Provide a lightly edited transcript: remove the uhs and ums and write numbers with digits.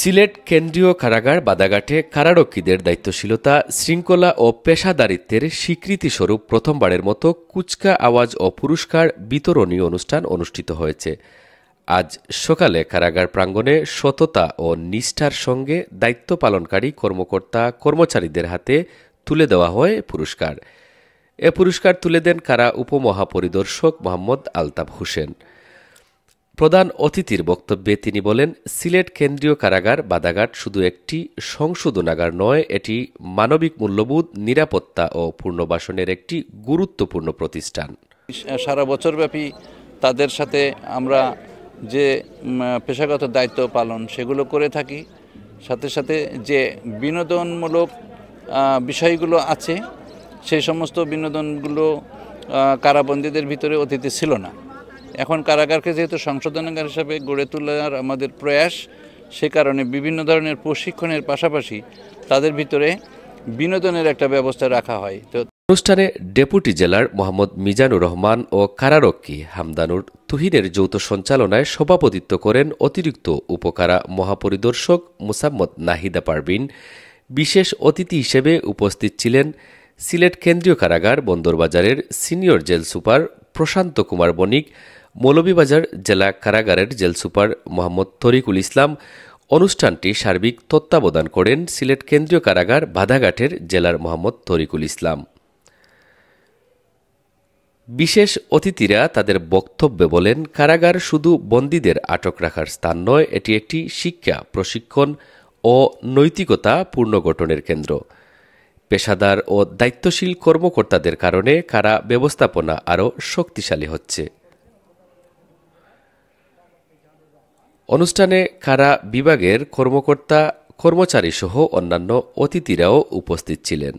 সিলেট কেন্দ্রীয় কারাগার বাদাঘাটে কারারক্ষীদের দায়িত্বশীলতা, শৃঙ্খলা ও পেশাদারিত্বের স্বীকৃতিস্বরূপ প্রথমবারের মতো কুচকা আওয়াজ ও পুরস্কার বিতরণী অনুষ্ঠান অনুষ্ঠিত হয়েছে। আজ সকালে কারাগার প্রাঙ্গণে সততা ও নিষ্ঠার সঙ্গে দায়িত্ব পালনকারী কর্মকর্তা কর্মচারীদের হাতে তুলে দেওয়া হয় পুরস্কার। এ পুরস্কার তুলে দেন কারা উপমহাপরিদর্শক মোহাম্মদ আলতাফ হোসেন। প্রধান অতিথির বক্তব্যে তিনি বলেন, সিলেট কেন্দ্রীয় কারাগার বাদাঘাট শুধু একটি সংশোধনাগার নয়, এটি মানবিক মূল্যবোধ, নিরাপত্তা ও পুনর্বাসনের একটি গুরুত্বপূর্ণ প্রতিষ্ঠান। সারা বছরব্যাপী তাদের সাথে আমরা যে পেশাগত দায়িত্ব পালন সেগুলো করে থাকি, সাথে সাথে যে বিনোদনমূলক বিষয়গুলো আছে সেই সমস্ত বিনোদনগুলো কারাবন্দীদের ভিতরে অতীতে ছিল না। এখন কারাগারকে যেহেতু সংশোধনাগার হিসাবে গড়ে তোলার আমাদের প্রয়াস, সে কারণে বিভিন্ন ধরনের প্রশিক্ষণের পাশাপাশি তাদের ভিতরে বিনোদনের একটা ব্যবস্থা রাখা হয়। তো অনুষ্ঠানে ডেপুটি জেলার মোহাম্মদ মিজানুর রহমান ও কারারক্ষী হামদানুর তুহিনের যৌথ সঞ্চালনায় সভাপতিত্ব করেন অতিরিক্ত উপকারা মহাপরিদর্শক মোসাম্মদ নাহিদা পারভিন। বিশেষ অতিথি হিসেবে উপস্থিত ছিলেন সিলেট কেন্দ্রীয় কারাগার বন্দরবাজারের সিনিয়র জেল সুপার প্রশান্ত কুমার বণিক, মৌলভীবাজার জেলা কারাগারের জেল সুপার মোহাম্মদ তরিকুল ইসলাম। অনুষ্ঠানটি সার্বিক তত্ত্বাবধান করেন সিলেট কেন্দ্রীয় কারাগার বাদাঘাটের জেলার মোহাম্মদ তরিকুল ইসলাম। বিশেষ অতিথিরা তাদের বক্তব্যে বলেন, কারাগার শুধু বন্দীদের আটক রাখার স্থান নয়, এটি একটি শিক্ষা, প্রশিক্ষণ ও নৈতিকতা পুনর্গঠনের কেন্দ্র। পেশাদার ও দায়িত্বশীল কর্মকর্তাদের কারণে কারা ব্যবস্থাপনা আরও শক্তিশালী হচ্ছে। অনুষ্ঠানে কারা বিভাগের কর্মকর্তা, কর্মচারী সহ অন্যান্য অতিথিরাও উপস্থিত ছিলেন।